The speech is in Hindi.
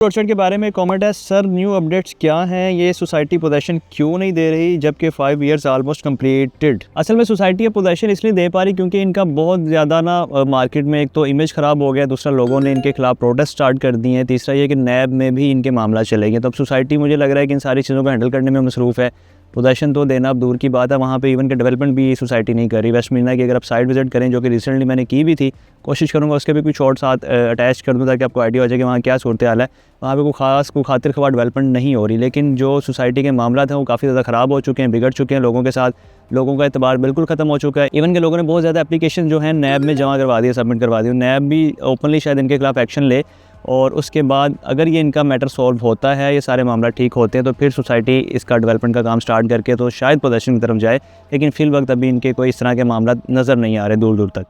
रोडशेड के बारे में कमेंट है, सर न्यू अपडेट्स क्या हैं, ये सोसाइटी पोजेशन क्यों नहीं दे रही जबकि 5 इयर्स ऑलमोस्ट कंप्लीटेड। असल में सोसाइटी पोजेशन इसलिए दे पा रही क्योंकि इनका बहुत ज़्यादा ना मार्केट में एक तो इमेज ख़राब हो गया, दूसरा लोगों ने इनके खिलाफ प्रोटेस्ट स्टार्ट कर दिए हैं, तीसरा ये कि नैब में भी इनके मामला चले गए। तो अब सोसाइटी मुझे लग रहा है कि इन सारी चीज़ों को हैंडल करने में मसरूफ़ है। पोजेशन तो देना अब दूर की बात है, वहाँ पे इवन के डेवलपमेंट भी सोसाइटी नहीं कर रही। वेस्ट मीना की अगर आप साइट विजिट करें, जो कि रिसेंटली मैंने की भी थी, कोशिश करूँगा उसके भी कुछ शॉर्ट साथ अटैच कर दूँ ताकि आपको आइडिया हो जाए कि वहाँ क्या सूरत हाल है। वहाँ पे कोई खातिर ख्वाह डेवलपमेंट नहीं हो रही, लेकिन जो सोसाइटी के मामला थे वो काफ़ी ज़्यादा ख़राब हो चुके हैं, बिगड़ चुके हैं लोगों के साथ। लोगों का एतबार बिल्कुल ख़त्म हो चुका है। इवन के लोगों ने बहुत ज़्यादा एप्लीकेशन जो है नैब में जमा करवा दिया, सबमिट करवा दी। नैब भी ओपनली शायद इनके खिलाफ एक्शन ले, और उसके बाद अगर ये इनका मैटर सॉल्व होता है, ये सारे मामला ठीक होते हैं, तो फिर सोसाइटी इसका डेवलपमेंट का काम स्टार्ट करके तो शायद पोजेशन की तरफ जाए। लेकिन फ़िल वक्त अभी इनके कोई इस तरह के मामला नज़र नहीं आ रहे दूर दूर तक।